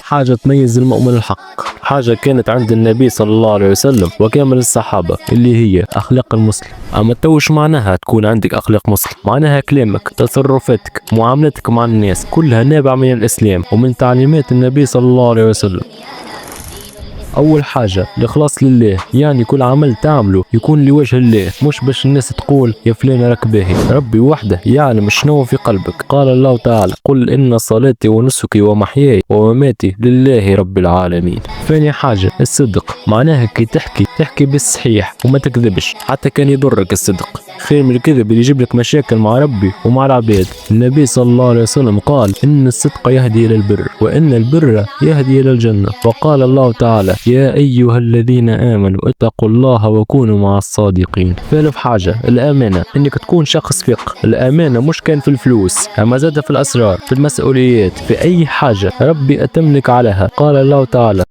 حاجة تميز المؤمن الحق، حاجة كانت عند النبي صلى الله عليه وسلم وكامل الصحابة، اللي هي أخلاق المسلم. أما توش معناها تكون عندك أخلاق مسلم؟ معناها كلامك، تصرفاتك، معاملتك مع الناس كلها نابعة من الإسلام ومن تعليمات النبي صلى الله عليه وسلم. أول حاجة الإخلاص لله، يعني كل عمل تعمله يكون لوجه الله، مش باش الناس تقول يا فلان راك باهي. ربي وحده يعلم شنو في قلبك. قال الله تعالى: قل إن صلاتي ونسكي ومحياي ومماتي لله رب العالمين. ثاني حاجة الصدق، معناها كي تحكي بالصحيح وما تكذبش حتى كان يضرك. الصدق خير من الكذب اللي يجيب لك مشاكل مع ربي ومع العباد. النبي صلى الله عليه وسلم قال: إن الصدق يهدي إلى البر وإن البر يهدي إلى الجنة. وقال الله تعالى: يا أيها الذين آمنوا اتقوا الله وكونوا مع الصادقين. ثالث حاجة الأمانة، إنك تكون شخص ثقة. الأمانة مش كان في الفلوس، أما زاد في الأسرار، في المسؤوليات، في أي حاجة ربي أتملك عليها. قال الله تعالى.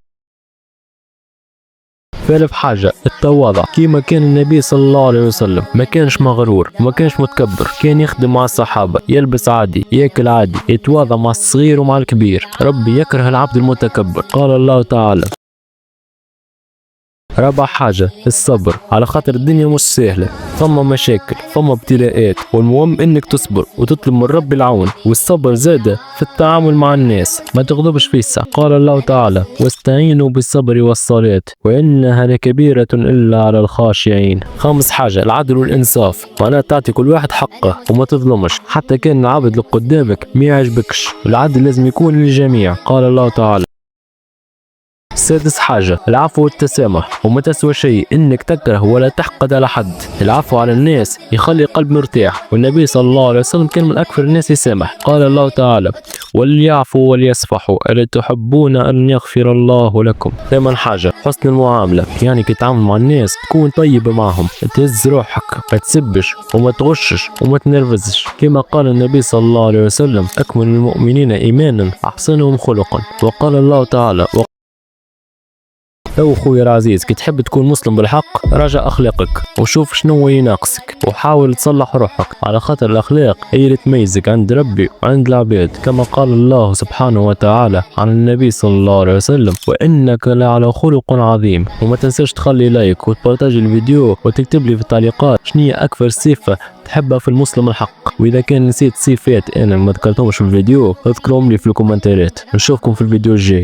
ثالث حاجة التواضع، كيما كان النبي صلى الله عليه وسلم، ما كانش مغرور وما كانش متكبر، كان يخدم مع الصحابة، يلبس عادي، ياكل عادي، يتواضع مع الصغير ومع الكبير. ربي يكره العبد المتكبر. قال الله تعالى. رابع حاجة الصبر، على خاطر الدنيا مش سهلة، ثم مشاكل، ثم ابتلاءات، والمهم انك تصبر وتطلب من رب العون. والصبر زاد في التعامل مع الناس، ما تغضبش في الساعة. قال الله تعالى: واستعينوا بالصبر والصلاة وإنها لكبيرة إلا على الخاشعين. خامس حاجة العدل والإنصاف، معناها تعطي كل واحد حقه وما تظلمش، حتى كان العبد اللي قدامك ما يعجبكش. العدل لازم يكون للجميع. قال الله تعالى. سادس حاجة العفو والتسامح، وما تسوى شيء انك تكره ولا تحقد على حد. العفو على الناس يخلي القلب مرتاح، والنبي صلى الله عليه وسلم كان من اكثر الناس يسامح. قال الله تعالى: وليعفوا وليصفحوا ألا تحبون ان يغفر الله لكم. ثامن حاجة حسن المعاملة، يعني كي تتعامل مع الناس تكون طيب معهم، تهز روحك، ما تسبش وما تغشش وما تنرفزش. كما قال النبي صلى الله عليه وسلم: اكمل المؤمنين ايمانا احسنهم خلقا. وقال الله تعالى: لو خويا العزيز كي تحب تكون مسلم بالحق، راجع اخلاقك وشوف شنو يناقصك وحاول تصلح روحك، على خاطر الاخلاق هي اللي تميزك عند ربي وعند العباد. كما قال الله سبحانه وتعالى عن النبي صلى الله عليه وسلم: وانك لعلى خلق عظيم. وما تنساش تخلي لايك وتبارتاج الفيديو وتكتب لي في التعليقات شنو هي اكثر صفة تحبها في المسلم الحق. واذا كان نسيت صفات انا ما ذكرتهمش في الفيديو اذكرهم لي في الكومنتات. نشوفكم في الفيديو الجاي.